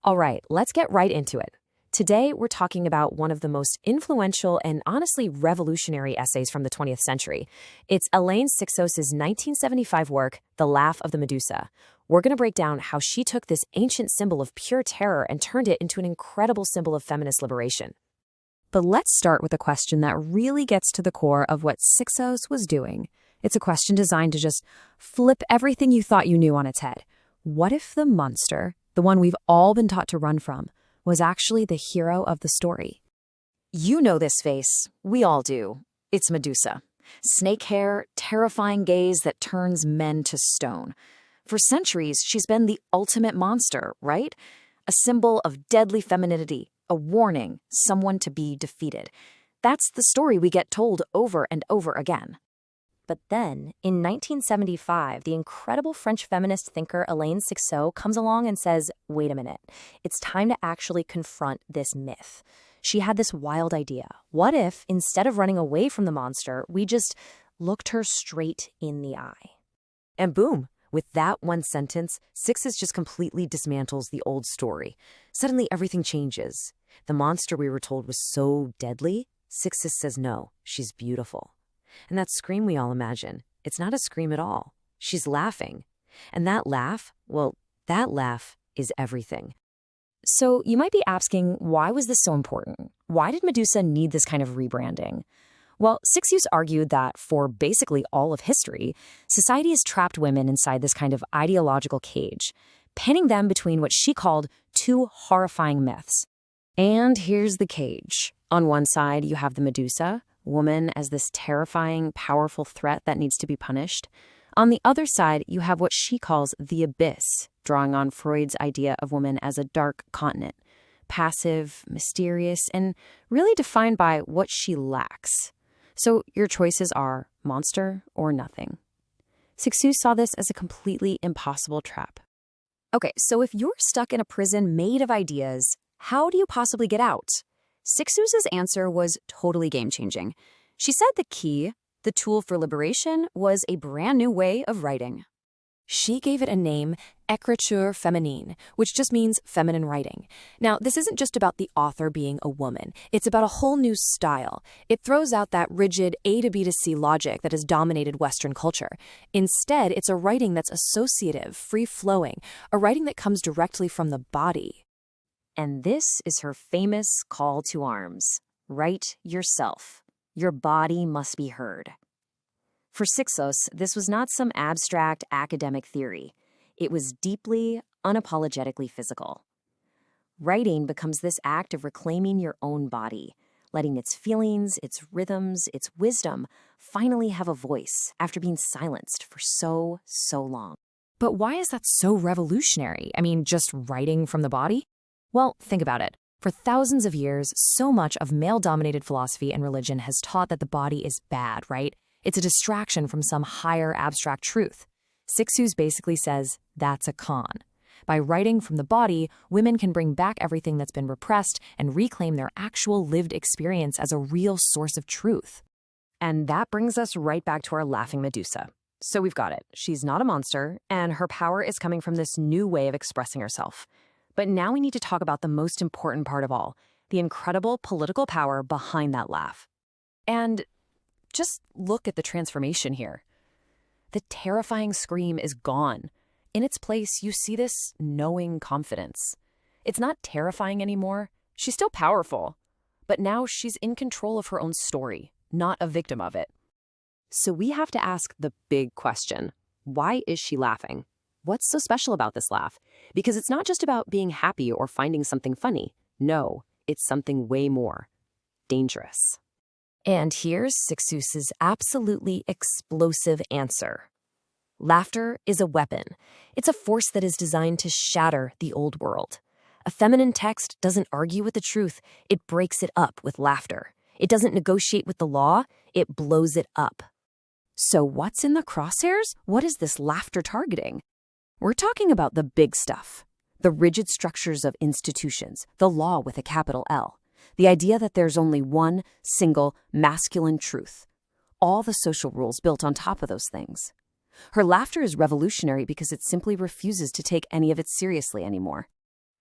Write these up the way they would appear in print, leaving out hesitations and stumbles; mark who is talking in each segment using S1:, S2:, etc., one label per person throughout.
S1: All right, let's get right into it. Today, we're talking about one of the most influential and honestly revolutionary essays from the 20th century. It's Elaine Sixos's 1975 work, The Laugh of the Medusa. We're going to break down how she took this ancient symbol of pure terror and turned it into an incredible symbol of feminist liberation. But let's start with a question that really gets to the core of what Sixos was doing. It's a question designed to just flip everything you thought you knew on its head. What if the monster, the one we've all been taught to run from, was actually the hero of the story? You know this face. We all do. It's Medusa. Snake hair, terrifying gaze that turns men to stone. For centuries, she's been the ultimate monster, right? A symbol of deadly femininity, a warning, someone to be defeated. That's the story we get told over and over again. But then, in 1975, the incredible French feminist thinker Elaine Sixos comes along and says, wait a minute, it's time to actually confront this myth. She had this wild idea. What if, instead of running away from the monster, we just looked her straight in the eye? And boom, with that one sentence, Sixos just completely dismantles the old story. Suddenly, everything changes. The monster we were told was so deadly, Sixos says no, she's beautiful. And that scream we all imagine, it's not a scream at all. She's laughing. And that laugh, well, that laugh is everything. So you might be asking, why was this so important? Why did Medusa need this kind of rebranding? Well, Sixos argued that for basically all of history, society has trapped women inside this kind of ideological cage, pinning them between what she called two horrifying myths. And here's the cage. On one side, you have the Medusa, woman as this terrifying, powerful threat that needs to be punished. On the other side, you have what she calls the abyss, drawing on Freud's idea of woman as a dark continent, passive, mysterious, and really defined by what she lacks. So your choices are monster or nothing. Sixos saw this as a completely impossible trap. Okay, so if you're stuck in a prison made of ideas, how do you possibly get out? Sixos's answer was totally game-changing. She said the key, the tool for liberation, was a brand new way of writing. She gave it a name, écriture féminine, which just means feminine writing. Now, this isn't just about the author being a woman. It's about a whole new style. It throws out that rigid A to B to C logic that has dominated Western culture. Instead, it's a writing that's associative, free-flowing, a writing that comes directly from the body. And this is her famous call to arms. Write yourself. Your body must be heard. For Sixos, this was not some abstract academic theory. It was deeply, unapologetically physical. Writing becomes this act of reclaiming your own body, letting its feelings, its rhythms, its wisdom finally have a voice after being silenced for so long. But why is that so revolutionary? I mean, just writing from the body? Well, think about it. For thousands of years, so much of male-dominated philosophy and religion has taught that the body is bad, right? It's a distraction from some higher abstract truth. Sixos basically says that's a con. By writing from the body, women can bring back everything that's been repressed and reclaim their actual lived experience as a real source of truth. And that brings us right back to our laughing Medusa. So we've got it. She's not a monster, and her power is coming from this new way of expressing herself. But now we need to talk about the most important part of all, the incredible political power behind that laugh. And just look at the transformation here. The terrifying scream is gone. In its place, you see this knowing confidence. It's not terrifying anymore. She's still powerful. But now she's in control of her own story, not a victim of it. So we have to ask the big question. Why is she laughing? What's so special about this laugh? Because it's not just about being happy or finding something funny. No, it's something way more dangerous. And here's Sixos's absolutely explosive answer. Laughter is a weapon. It's a force that is designed to shatter the old world. A feminine text doesn't argue with the truth. It breaks it up with laughter. It doesn't negotiate with the law. It blows it up. So what's in the crosshairs? What is this laughter targeting? We're talking about the big stuff, the rigid structures of institutions, the law with a capital L, the idea that there's only one single masculine truth, all the social rules built on top of those things. Her laughter is revolutionary because it simply refuses to take any of it seriously anymore.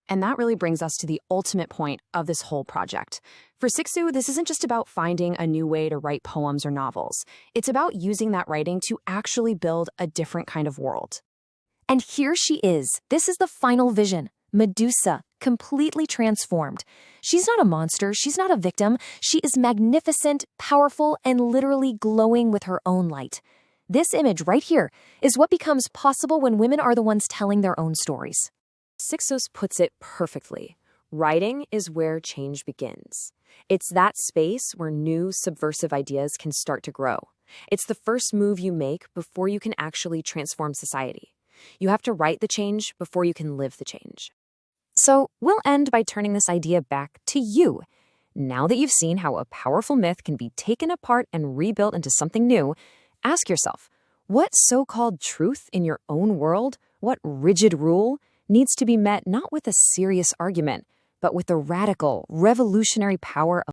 S1: And that really brings us to the ultimate point of this whole project. For Sixu, this isn't just about finding a new way to write poems or novels. It's about using that writing to actually build a different kind of world. And here she is. This is the final vision. Medusa, completely transformed. She's not a monster. She's not a victim. She is magnificent, powerful, and literally glowing with her own light. This image right here is what becomes possible when women are the ones telling their own stories. Sixos puts it perfectly. Writing is where change begins. It's that space where new, subversive ideas can start to grow. It's the first move you make before you can actually transform society. You have to write the change before you can live the change. So we'll end by turning this idea back to you. Now that you've seen how a powerful myth can be taken apart and rebuilt into something new, ask yourself, what so-called truth in your own world, what rigid rule, needs to be met not with a serious argument, but with the radical, revolutionary power of